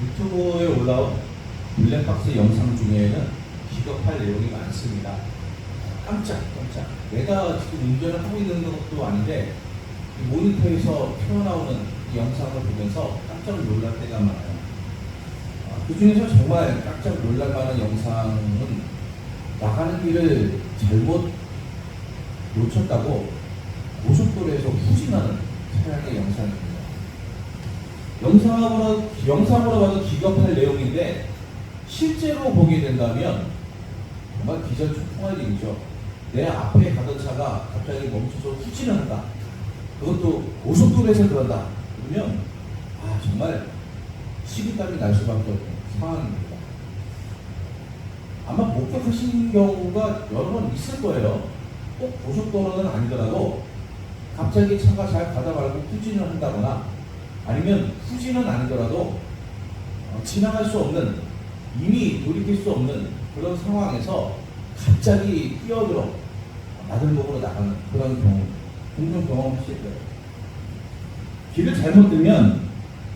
유튜브에 올라온 블랙박스 영상 중에는 기겁할 내용이 많습니다. 깜짝깜짝. 내가 지금 운전을 하고 있는 것도 아닌데 이 모니터에서 튀어나오는 이 영상을 보면서 깜짝 놀랄 때가 많아요. 그 중에서 정말 깜짝 놀랄 만한 영상은 나가는 길을 잘못 놓쳤다고 고속도로에서 후진하는 차량의 영상입니다. 영상으로 봐도 기겁할 내용인데 실제로 보게 된다면 정말 기절초풍할 일이죠. 내 앞에 가던 차가 갑자기 멈춰서 후진을 한다. 그것도 고속도로에서 그런다. 그러면 정말 식은땀이 날 수밖에 없는 상황입니다. 아마 목격하신 경우가 여러 번 있을 거예요. 꼭 고속도로는 아니더라도 갑자기 차가 잘 가다 말고 후진을 한다거나 아니면 후진은 아니더라도 지나갈 수 없는, 이미 돌이킬 수 없는 그런 상황에서 갑자기 뛰어들어 나들목으로 나가는 그런 경우 종종 경험하실 거예요. 길을 잘못 들면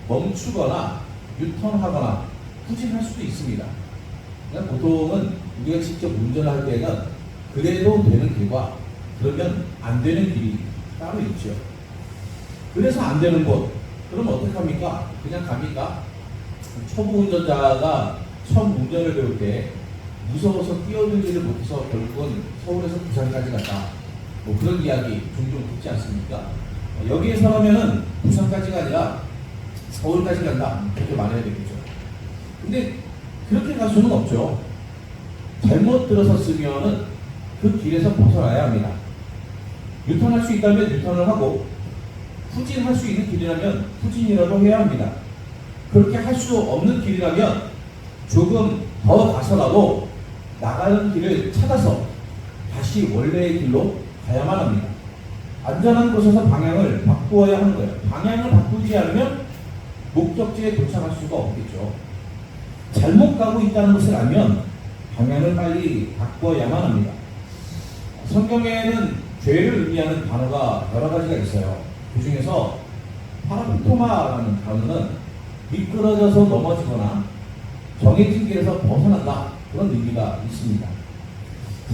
멈추거나 유턴하거나 후진할 수도 있습니다. 그러니까 보통은 우리가 직접 운전을 할 때는 그래도 되는 길과 그러면 안 되는 길이 따로 있죠. 그래서 안 되는 곳, 그럼 어떻게 합니까? 그냥 갑니까? 초보 운전자가 처음 운전을 배울 때 무서워서 뛰어들지를 못해서 결국은 서울에서 부산까지 갔다. 뭐 그런 이야기 종종 듣지 않습니까? 여기에서 하면은 부산까지가 아니라 서울까지 간다. 그렇게 말해야 되겠죠. 근데 그렇게 갈 수는 없죠. 잘못 들어섰으면은 그 길에서 벗어나야 합니다. 유턴할 수 있다면 유턴을 하고 후진할 수 있는 길이라면 후진이라도 해야 합니다. 그렇게 할 수 없는 길이라면 조금 더 가서라도 나가는 길을 찾아서 다시 원래의 길로 가야만 합니다. 안전한 곳에서 방향을 바꾸어야 하는 거예요. 방향을 바꾸지 않으면 목적지에 도착할 수가 없겠죠. 잘못 가고 있다는 것을 알면 방향을 빨리 바꿔야만 합니다. 성경에는 죄를 의미하는 단어가 여러 가지가 있어요. 그 중에서 파라토마라는 단어는 미끄러져서 넘어지거나 정해진 길에서 벗어난다, 그런 의미가 있습니다.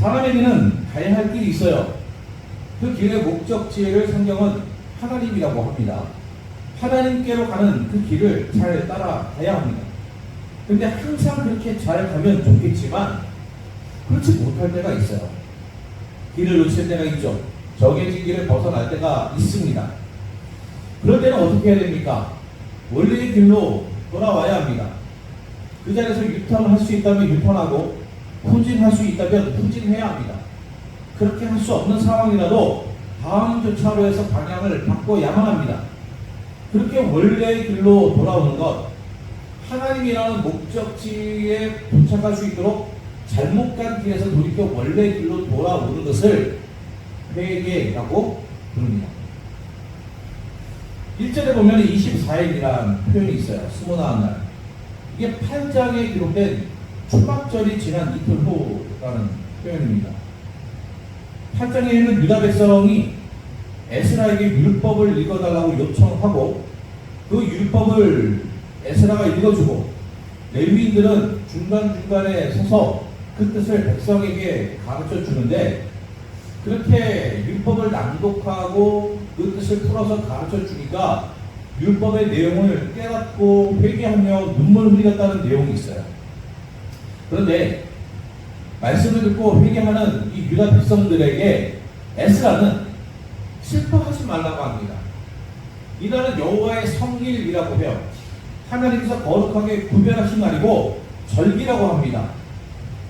사람에게는 가야 할 길이 있어요. 그 길의 목적지를 성경은 하나님이라고 합니다. 하나님께로 가는 그 길을 잘 따라가야 합니다. 근데 항상 그렇게 잘 가면 좋겠지만 그렇지 못할 때가 있어요. 길을 놓칠 때가 있죠. 정해진 길을 벗어날 때가 있습니다. 그럴 때는 어떻게 해야 됩니까? 원래의 길로 돌아와야 합니다. 그 자리에서 유턴할 수 있다면 유턴하고 후진할 수 있다면 후진해야 합니다. 그렇게 할 수 없는 상황이라도 다음 교차로에서 방향을 바꿔야만 합니다. 그렇게 원래의 길로 돌아오는 것, 하나님이라는 목적지에 도착할 수 있도록 잘못 간 길에서 돌이켜 원래의 길로 돌아오는 것을 회개라고 부릅니다. 1절에 보면 24일이라는 표현이 있어요. 스무 나흘 날. 이게 8장에 기록된 초막절이 지난 이틀 후라는 표현입니다. 8장에는 유다 백성이 에스라에게 율법을 읽어달라고 요청하고 그 율법을 에스라가 읽어주고 레위인들은 중간중간에 서서 그 뜻을 백성에게 가르쳐 주는데, 그렇게 율법을 낭독하고 그 뜻을 풀어서 가르쳐 주니까 율법의 내용을 깨닫고 회개하며 눈물 흘렸다는 내용이 있어요. 그런데 말씀을 듣고 회개하는 이 유다 백성들에게 에스라는 슬퍼하지 말라고 합니다. 이날은 여호와의 성일이라고 해요. 하나님께서 거룩하게 구별하신 날이고 절기라고 합니다.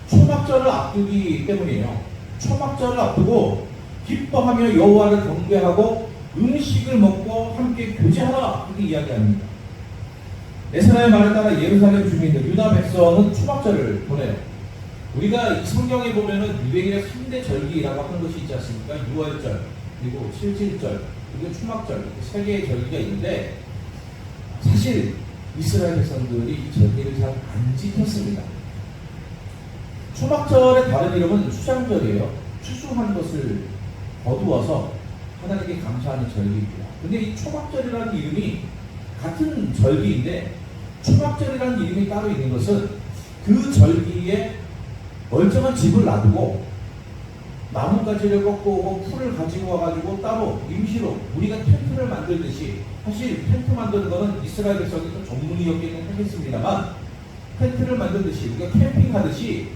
초막절을 앞두기 때문이에요. 초막절을 앞두고 기뻐하며 여호와를 경배하고 음식을 먹고 함께 교제하라, 이렇게 이야기합니다. 에스라의 말에 따라 예루살렘 주민들, 유다 백성은 초막절을 보내요. 우리가 성경에 보면은 유대인의 3대 절기라고 하는 것이 있지 않습니까? 6월절, 그리고 7.7절, 그리고 초막절, 이렇게 3개의 절기가 있는데 사실 이스라엘 백성들이 이 절기를 잘 안 지켰습니다. 초막절의 다른 이름은 수장절이에요. 추수한 것을 거두어서 하나님께 감사하는 절기입니다. 근데 이 초막절이라는 이름이 같은 절기인데 초막절이라는 이름이 따로 있는 것은 그 절기에 멀쩡한 집을 놔두고 나뭇가지를 꺾고 오고 풀을 가지고 와가지고 따로 임시로 우리가 텐트를 만들듯이, 사실 텐트 만드는 거는 이스라엘 백성이 좀 전문이었기는 하겠습니다만, 텐트를 만들듯이 우리가 캠핑하듯이,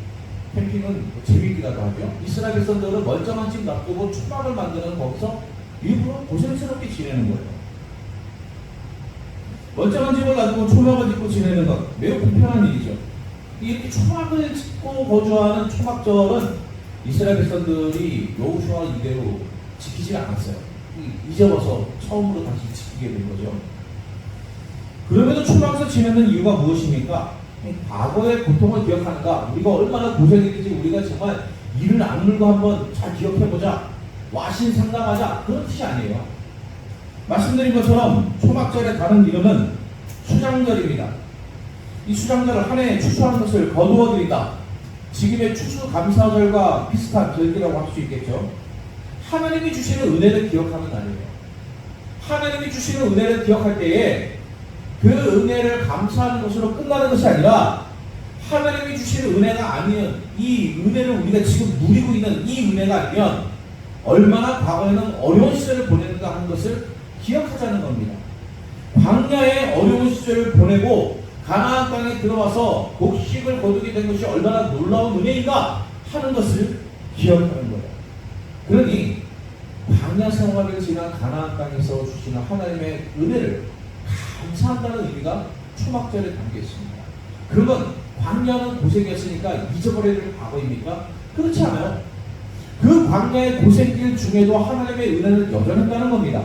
캠핑은 재밌기라도 하죠. 이스라엘 백성들은 멀쩡한 집 놔두고 초막을 만드는 거기서 일부러 고생스럽게 지내는 거예요. 멀쩡한 집을 놔두고 초막을 짓고 지내는 건 매우 불편한 일이죠. 이렇게 초막을 짓고 거주하는 초막절은 이스라엘 백성들이 여호수아 이대로 지키지 않았어요. 잊어버서 처음으로 다시 지키게 된 거죠. 그럼에도 초막에서 지내는 이유가 무엇입니까? 과거의 고통을 기억하는가? 우리가 얼마나 고생했는지 우리가 정말 이를 악물고 한번 잘 기억해보자, 와신 상담하자, 그런 뜻이 아니에요. 말씀드린 것처럼 초막절의 다른 이름은 수장절입니다. 이 수장절을 한 해에 추수하는 것을 거두어드린다, 지금의 추수감사절과 비슷한 절기라고 할 수 있겠죠. 하나님이 주시는 은혜를 기억하는 날이에요. 하나님이 주시는 은혜를 기억할 때에 그 은혜를 감사하는 것으로 끝나는 것이 아니라, 하나님이 주시는 은혜가 아니면, 이 은혜를 우리가 지금 누리고 있는 이 은혜가 아니면 얼마나 과거에는 어려운 시절을 보냈는가 하는 것을 기억하자는 겁니다. 광야의 어려운 시절을 보내고 가나안 땅에 들어와서 곡식을 거두게 된 것이 얼마나 놀라운 은혜인가 하는 것을 기억하는 거예요. 그러니 광야 생활을 지난 가나안 땅에서 주시는 하나님의 은혜를 감사한다는 의미가 초막절에 담겨 있습니다. 그러면 광야는 고생이었으니까 잊어버려야 될 과거입니까? 그렇지 않아요. 그 광야의 고생길 중에도 하나님의 은혜를 여전한다는 겁니다.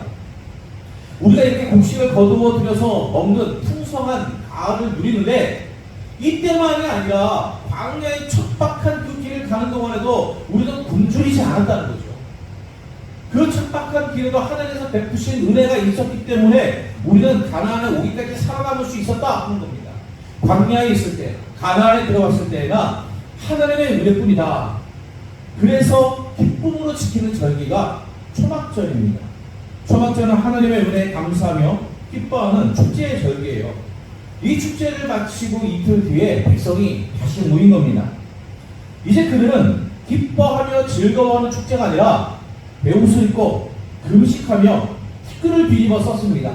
우리가 이렇게 곡식을 거두어 들여서 먹는 풍성한 가을을 누리는데, 이때만이 아니라 광야의 척박한 그 길을 가는 동안에도 우리는 굶주리지 않았다는 거죠. 그 척박한 길에도 하나님께서 베푸신 은혜가 있었기 때문에 우리는 가나안에 오기까지 살아남을 수 있었다 하는 겁니다. 광야에 있을 때, 가나안에 들어갔을 때나 하나님의 은혜뿐이다. 그래서 기쁨으로 지키는 절기가 초막절입니다. 초막절은 하나님의 은혜에 감사하며 기뻐하는 축제의 절기예요. 이 축제를 마치고 이틀 뒤에 백성이 다시 모인 겁니다. 이제 그들은 기뻐하며 즐거워하는 축제가 아니라 베옷을 입고 금식하며 티끌을 뒤집어 썼습니다.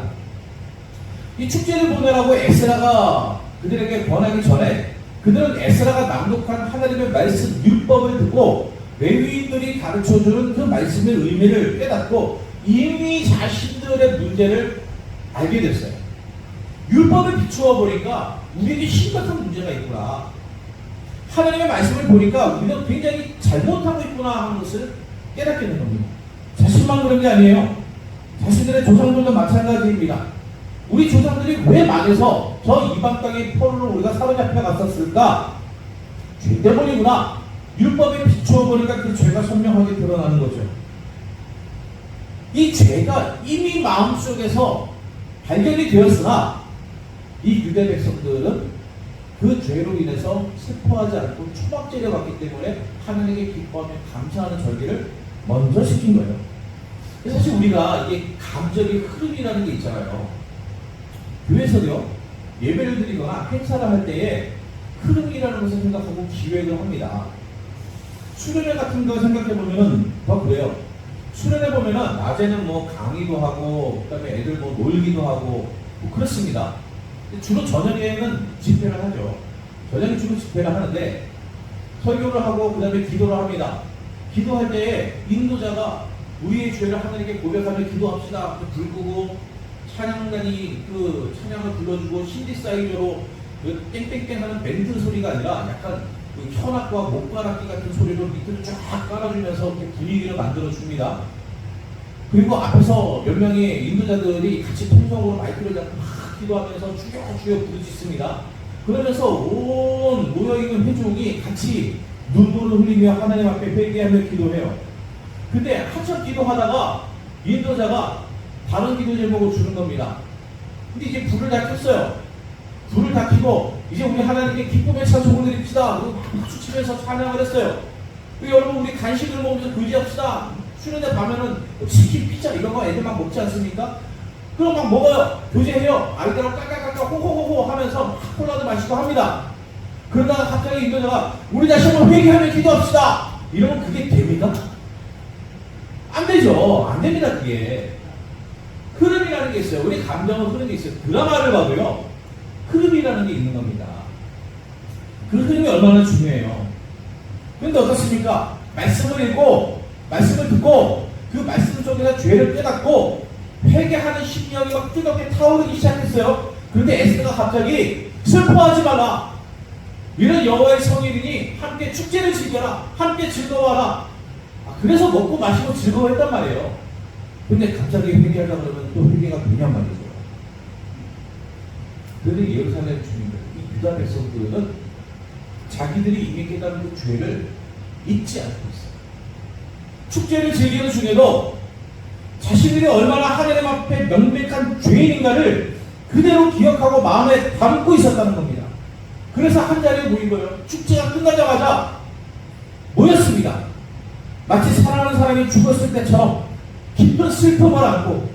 이 축제를 보내라고 에스라가 그들에게 권하기 전에 그들은 에스라가 낭독한 하나님의 말씀 율법을 듣고 레위인들이 가르쳐주는 그 말씀의 의미를 깨닫고 이미 자신들의 문제를 알게 됐어요. 율법을 비추어 보니까 우리에게 심각한 문제가 있구나, 하나님의 말씀을 보니까 우리는 굉장히 잘못하고 있구나 하는 것을 깨닫게 되는 겁니다. 자신만 그런 게 아니에요. 자신들의 조상들도 마찬가지입니다. 우리 조상들이 왜 망해서 저 이방 땅의 포로로 우리가 사로잡혀 갔었을까? 죄 때문이구나. 율법에 비추어 보니까 그 죄가 선명하게 드러나는 거죠. 이 죄가 이미 마음속에서 발견이 되었으나 이 유대 백성들은 그 죄로 인해서 슬퍼하지 않고 초막절에 왔기 때문에 하나님께 기뻐하며 감사하는 절기를 먼저 시킨 거예요. 사실 우리가 이게 감정의 흐름이라는 게 있잖아요. 교회에서도요, 예배를 드리거나 행사를 할 때에 흐름이라는 것을 생각하고 기획을 합니다. 수련회 같은 거 생각해보면 더 그래요. 수련회 보면은 낮에는 뭐 강의도 하고, 그 다음에 애들 뭐 놀기도 하고, 뭐 그렇습니다. 주로 저녁에는 집회를 하죠. 저녁에 주로 집회를 하는데, 설교를 하고, 그 다음에 기도를 합니다. 기도할 때에 인도자가 우리의 죄를 하나님께 고백하며 기도합시다. 불 끄고, 찬양단이 그 찬양을 불러주고, 신디사이저로 그 땡땡땡 하는 밴드 소리가 아니라 약간 그 현악과 목가락기 같은 소리로 밑으로 쫙 깔아주면서 분위기를 만들어줍니다. 그리고 앞에서 몇 명의 인도자들이 같이 통성으로 마이크를 잡고 막 기도하면서 주여 부르짖습니다. 그러면서 온 모여있는 회중이 같이 눈물을 흘리며 하나님 앞에 회개하며 기도해요. 근데 한참 기도하다가 인도자가 다른 기도 제목을 주는 겁니다. 근데 이제 불을 다 켰어요. 불을 다 켜고 이제 우리 하나님께 기쁨의 찬송을 드립시다. 박수 치면서 찬양을 했어요. 여러분, 우리 간식을 먹으면서 교제합시다. 수련회 가면은 치킨, 피자 이런 거 애들 막 먹지 않습니까? 그럼 막 먹어요. 교제해요. 아이들하고 까까까까 호호호호 하면서 앉아서 콜라도 마시고 합니다. 그러다가 갑자기 인도자가 우리 다시 한번 회개하며 기도합시다. 이러면 그게 됩니까? 안 되죠. 안 됩니다. 그게. 흐름이라는 게 있어요. 우리 감정은 흐름이 있어요. 드라마를 봐도요. 흐름이라는 게 있는 겁니다. 그 흐름이 얼마나 중요해요. 그런데 어떻습니까? 말씀을 읽고 말씀을 듣고 그 말씀 속에서 죄를 깨닫고 회개하는 심령이 막 뜨겁게 타오르기 시작했어요. 그런데 에스더가 갑자기 슬퍼하지 마라. 이런 여호와의 성일이니 함께 축제를 즐겨라. 함께 즐거워하라. 그래서 먹고 마시고 즐거워했단 말이에요. 근데 갑자기 회개하려고 그러면 또 회개가 되냔 말이죠. 그런데 예루살렘 주민들, 이 유다 백성들은 자기들이 이미 깨달은 그 죄를 잊지 않고 있어요. 축제를 즐기는 중에도 자신들이 얼마나 하나님 앞에 명백한 죄인인가를 그대로 기억하고 마음에 담고 있었다는 겁니다. 그래서 한 자리에 모인 거예요. 축제가 끝나자마자 모였습니다. 마치 사랑하는 사람이 죽었을 때처럼 깊은 슬픔을 안고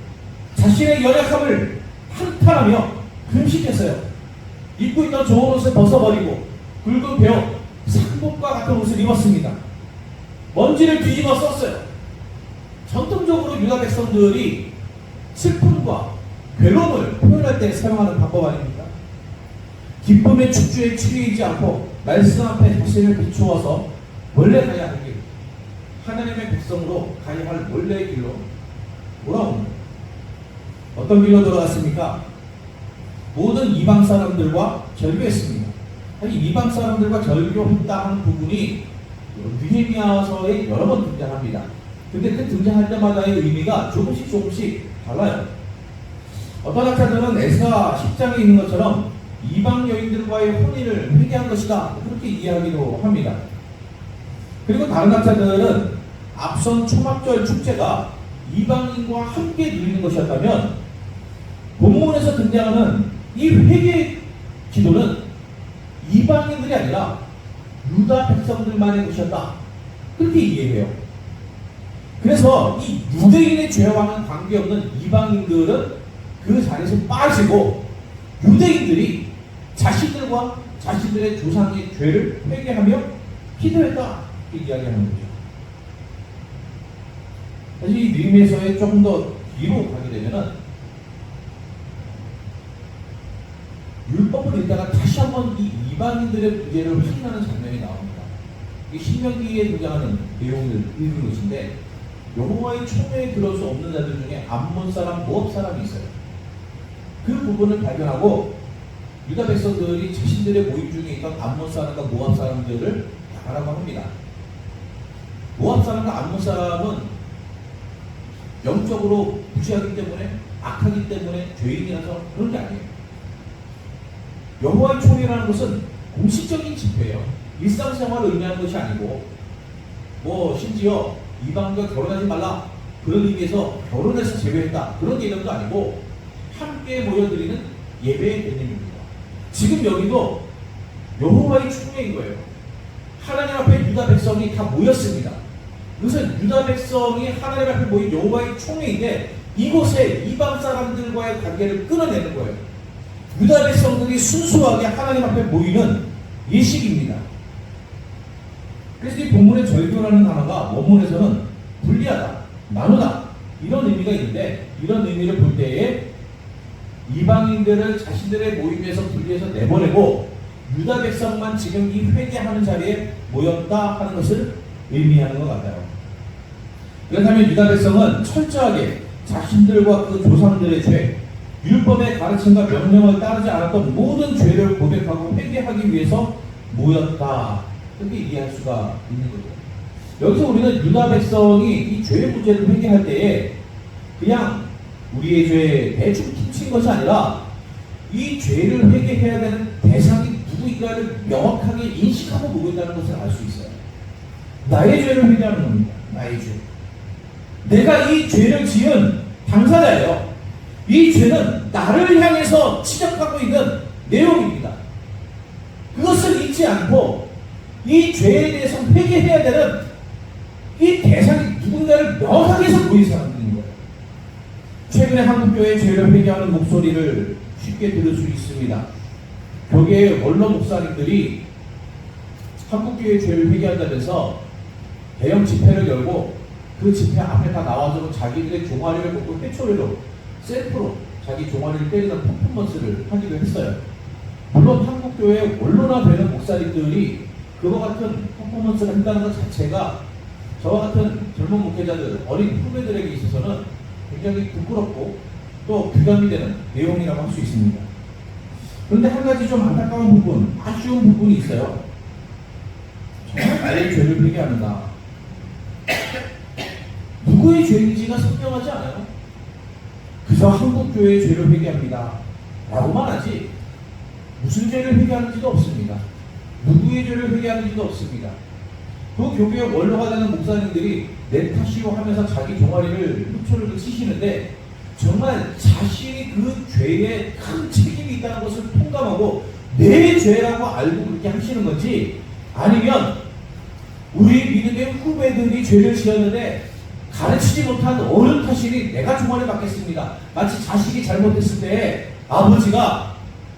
자신의 연약함을 한탄하며 금식했어요. 입고 있던 좋은 옷을 벗어버리고 굵은 베옷, 상복과 같은 옷을 입었습니다. 먼지를 뒤집어 썼어요. 전통적으로 유다 백성들이 슬픔과 괴로움을 표현할 때 사용하는 방법 아닙니까? 기쁨의 축주에 치이지 않고 말씀 앞에 자신을 비추어서 원래 가야 할 길, 하나님의 백성으로 가야 할 원래의 길로 돌아옵니다. 어떤 길로 돌아갔습니까? 모든 이방 사람들과 절교했습니다. 아니, 이방 사람들과 절교했다 하는 부분이 느헤미야서에 여러 번 등장합니다. 근데 그 등장할 때마다의 의미가 조금씩 달라요. 어떤 학자들은 에스라 10장에 있는 것처럼 이방 여인들과의 혼인을 회개한 것이다, 그렇게 이야기도 합니다. 그리고 다른 학자들은 앞선 초막절 축제가 이방인과 함께 누리는 것이었다면 본문에서 등장하는 이 회개 기도는 이방인들이 아니라 유다 백성들만의 것이었다, 그렇게 이해해요. 그래서 이 유대인의 죄와는 관계없는 이방인들은 그 자리에서 빠지고 유대인들이 자신들과 자신들의 조상의 죄를 회개하며 기도했다, 이렇게 이야기하는 거죠. 사실 이 느헤미야서에 조금 더 뒤로 가게 되면은 율법을 읽다가 다시 한번 이 이방인들의 문제를 확인하는 장면이 나옵니다. 이 신명기에 등장하는 내용을 읽는 것인데, 여호와의 총회에 들어올 수 없는 자들 중에 암몬 사람, 모압 사람이 있어요. 그 부분을 발견하고 유다 백성들이 자신들의 모임 중에 있던 암몬 사람과 모압 사람들을 나가라고 합니다. 모압 사람과 암몬 사람은 영적으로 무시하기 때문에, 악하기 때문에 죄인이라서 그런 게 아니에요. 여호와의 총회라는 것은 공식적인 집회예요. 일상생활을 의미하는 것이 아니고, 심지어 이방과 결혼하지 말라, 그런 의미에서 결혼해서 제외했다, 그런 개념도 아니고 함께 모여드리는 예배의 개념입니다. 지금 여기도 여호와의 총회인 거예요. 하나님 앞에 유다 백성이 다 모였습니다. 그것은 유다 백성이 하나님 앞에 모인 여호와의 총회인데, 이곳에 이방 사람들과의 관계를 끊어내는 거예요. 유다 백성들이 순수하게 하나님 앞에 모이는 예식입니다. 그래서 이 본문의 절교라는 단어가 원문에서는 분리하다, 나누다, 이런 의미가 있는데, 이런 의미를 볼 때에 이방인들을 자신들의 모임에서 분리해서 내보내고 유다 백성만 지금 이 회개하는 자리에 모였다 하는 것을 의미하는 것 같아요. 그렇다면 유다 백성은 철저하게 자신들과 그 조상들의 죄, 율법의 가르침과 명령을 따르지 않았던 모든 죄를 고백하고 회개하기 위해서 모였다, 그렇게 이해할 수가 있는 거죠. 여기서 우리는 유다 백성이 이 죄의 문제를 회개할 때에 그냥 우리의 죄에 대충 퉁친 것이 아니라 이 죄를 회개해야 되는 대상이 누구인가를 명확하게 인식하고 모인다는 것을 알 수 있어요. 나의 죄를 회개하는 겁니다. 나의 죄. 내가 이 죄를 지은 당사자예요. 이 죄는 나를 향해서 지적하고 있는 내용입니다. 그것을 잊지 않고 이 죄에 대해서 회개해야 되는 이 대상이 누군가를 명확하게 해서 보이는 사람들인 거예요. 최근에 한국교회의 죄를 회개하는 목소리를 쉽게 들을 수 있습니다. 교계의 원로 목사님들이 한국교회 죄를 회개한다면서 대형 집회를 열고 그 집회 앞에 다 나와서 자기들의 종아리를 먹고 회초리로 셀프로 자기 종아리를 때리는 퍼포먼스를 하기도 했어요. 물론 한국교회의 원로나 되는 목사님들이 그와 같은 퍼포먼스를 한다는 것 자체가 저와 같은 젊은 목회자들, 어린 후배들에게 있어서는 굉장히 부끄럽고 또 규감이 되는 내용이라고 할 수 있습니다. 그런데 한 가지 좀 안타까운 부분, 아쉬운 부분이 있어요. 정말 나의 죄를 회개하는가? 누구의 죄인지가 선명하지 않아요. 그저 한국교회의 죄를 회개합니다 라고만 하지 무슨 죄를 회개하는지도 없습니다. 누구의 죄를 회개하는지도 없습니다. 그 교회의 원로가 되는 목사님들이 내 탓이요 하면서 자기 종아리를 흡초를 치시는데 정말 자신이 그 죄에 큰 책임이 있다는 것을 통감하고 내 죄라고 알고 그렇게 하시는 건지, 아니면 우리 믿음의 후배들이 죄를 지었는데 가르치지 못한 어른 탓이니 내가 종아리 받겠습니다. 마치 자식이 잘못했을 때 아버지가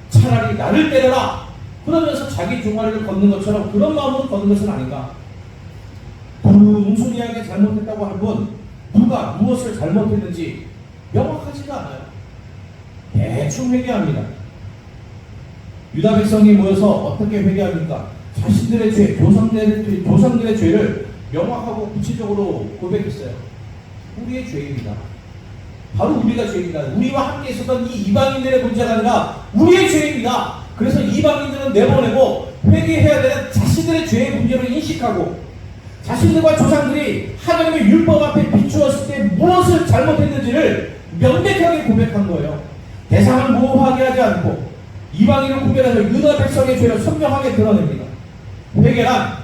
차라리 나를 때려라 그러면서 자기 종아리를 걷는 것처럼 그런 마음으로 걷는 것은 아닌가? 뭉소리하게 잘못했다고 한 분, 누가 무엇을 잘못했는지 명확하지가 않아요. 대충 회개합니다. 유다 백성이 모여서 어떻게 회개합니까? 자신들의 죄, 조상들의 죄를 명확하고 구체적으로 고백했어요. 우리의 죄입니다. 바로 우리가 죄입니다. 우리와 함께 있었던 이 이방인들의 문제가 아니라 우리의 죄입니다. 그래서 이방인들은 내보내고 회개해야 되는 자신들의 죄의 문제를 인식하고 자신들과 조상들이 하나님의 율법 앞에 비추었을 때 무엇을 잘못했는지를 명백하게 고백한 거예요. 대상을 모호하게 하지 않고 이방인을 구별해서 유다 백성의 죄를 선명하게 드러냅니다. 회개란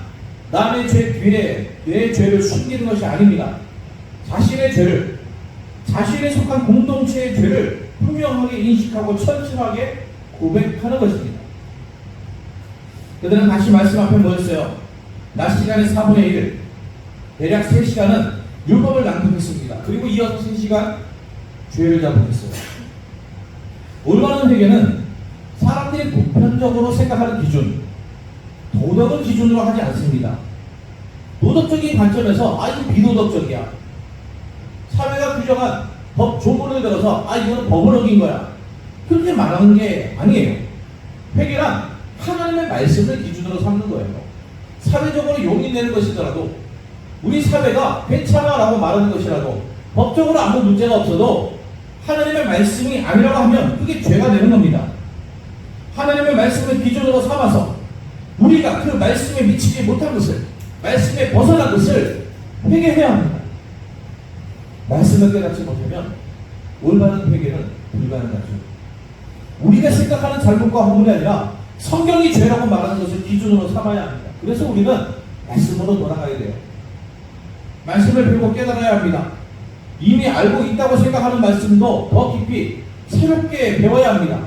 남의 죄 뒤에 내 죄를 숨기는 것이 아닙니다. 자신의 죄를, 자신에 속한 공동체의 죄를 분명하게 인식하고 천천하게 고백하는 것입니다. 그들은 다시 말씀 앞에 모였어요. 낮 시간의 4분의 1, 대략 3시간은 율법을 낭독했습니다. 그리고 이어서 3시간 죄를 자복했어요. 올바른 회개는 사람들이 보편적으로 생각하는 기준, 도덕을 기준으로 하지 않습니다. 도덕적인 관점에서 이거 비도덕적이야. 사회가 규정한 법 조문을 들어서 이거는 법을 어긴 거야. 그렇게 말하는 게 아니에요. 회개란 하나님의 말씀을 기준으로 삼는 거예요. 사회적으로 용인되는 것이더라도, 우리 사회가 괜찮아라고 말하는 것이라도, 법적으로 아무 문제가 없어도 하나님의 말씀이 아니라고 하면 그게 죄가 되는 겁니다. 하나님의 말씀을 기준으로 삼아서 우리가 그 말씀에 미치지 못한 것을, 말씀에 벗어난 것을 회개해야 합니다. 말씀을 깨닫지 못하면 올바른 회개는 불가능하죠. 우리가 생각하는 잘못과 허물이 아니라 성경이 죄라고 말하는 것을 기준으로 삼아야 합니다. 그래서 우리는 말씀으로 돌아가야 돼요. 말씀을 배우고 깨달아야 합니다. 이미 알고 있다고 생각하는 말씀도 더 깊이 새롭게 배워야 합니다.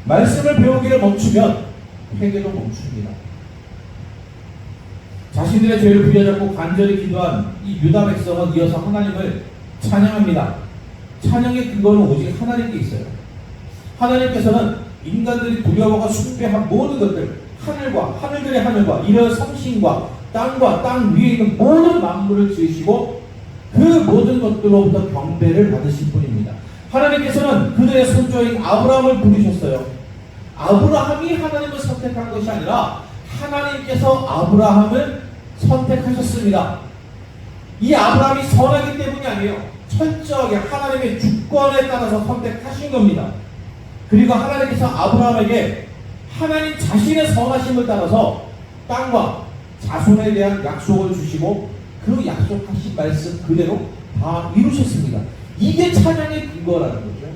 말씀을 배우기를 멈추면 회개도 멈춥니다. 자신들의 죄를 부여잡고 간절히 기도한 이 유다 백성은 이어서 하나님을 찬양합니다. 찬양의 근거는 오직 하나님께 있어요. 하나님께서는 인간들이 두려워하고 숭배한 모든 것들, 하늘과 하늘들의 하늘과 이런 성신과 땅과 땅 위에 있는 모든 만물을 지으시고 그 모든 것들로부터 경배를 받으신 분입니다. 하나님께서는 그들의 선조인 아브라함을 부르셨어요. 아브라함이 하나님을 선택한 것이 아니라 하나님께서 아브라함을 선택하셨습니다. 이 아브라함이 선하기 때문이 아니에요. 철저하게 하나님의 주권에 따라서 선택하신 겁니다. 그리고 하나님께서 아브라함에게 하나님 자신의 선하심을 따라서 땅과 자손에 대한 약속을 주시고 그 약속하신 말씀 그대로 다 이루셨습니다. 이게 찬양의 근거라는 거죠.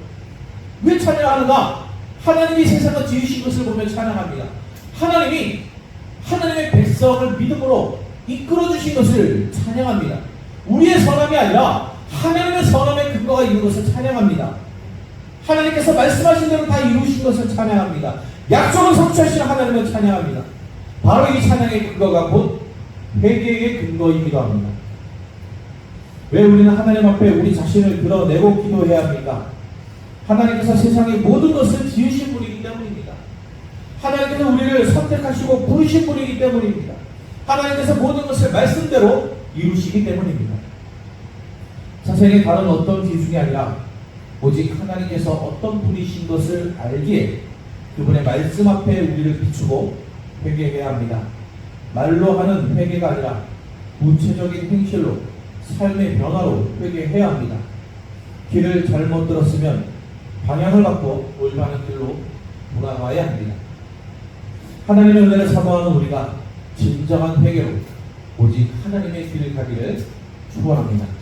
왜 찬양하는가? 하나님이 세상을 지으신 것을 보면 찬양합니다. 하나님이 하나님의 백성을 믿음으로 이끌어주신 것을 찬양합니다. 우리의 선함이 아니라 하나님의 선함의 근거가 있는 것을 찬양합니다. 하나님께서 말씀하신 대로 다 이루신 것을 찬양합니다. 약속을 성취하신 하나님을 찬양합니다. 바로 이 찬양의 근거가 곧 회개의 근거이기도 합니다. 왜 우리는 하나님 앞에 우리 자신을 드러내고 기도해야 합니까? 하나님께서 세상의 모든 것을 지으신 분이기 때문입니다. 하나님께서 우리를 선택하시고 부르신 분이기 때문입니다. 하나님께서 모든 것을 말씀대로 이루시기 때문입니다. 자세히 다른 어떤 기준이 아니라 오직 하나님께서 어떤 분이신 것을 알기에 그분의 말씀 앞에 우리를 비추고 회개해야 합니다. 말로 하는 회개가 아니라 구체적인 행실로 삶의 변화로 회개해야 합니다. 길을 잘못 들었으면 방향을 바꿔 올바른 길로 돌아가야 합니다. 하나님의 은혜를 사모하는 우리가 진정한 회개로 오직 하나님의 길을 가기를 축원합니다.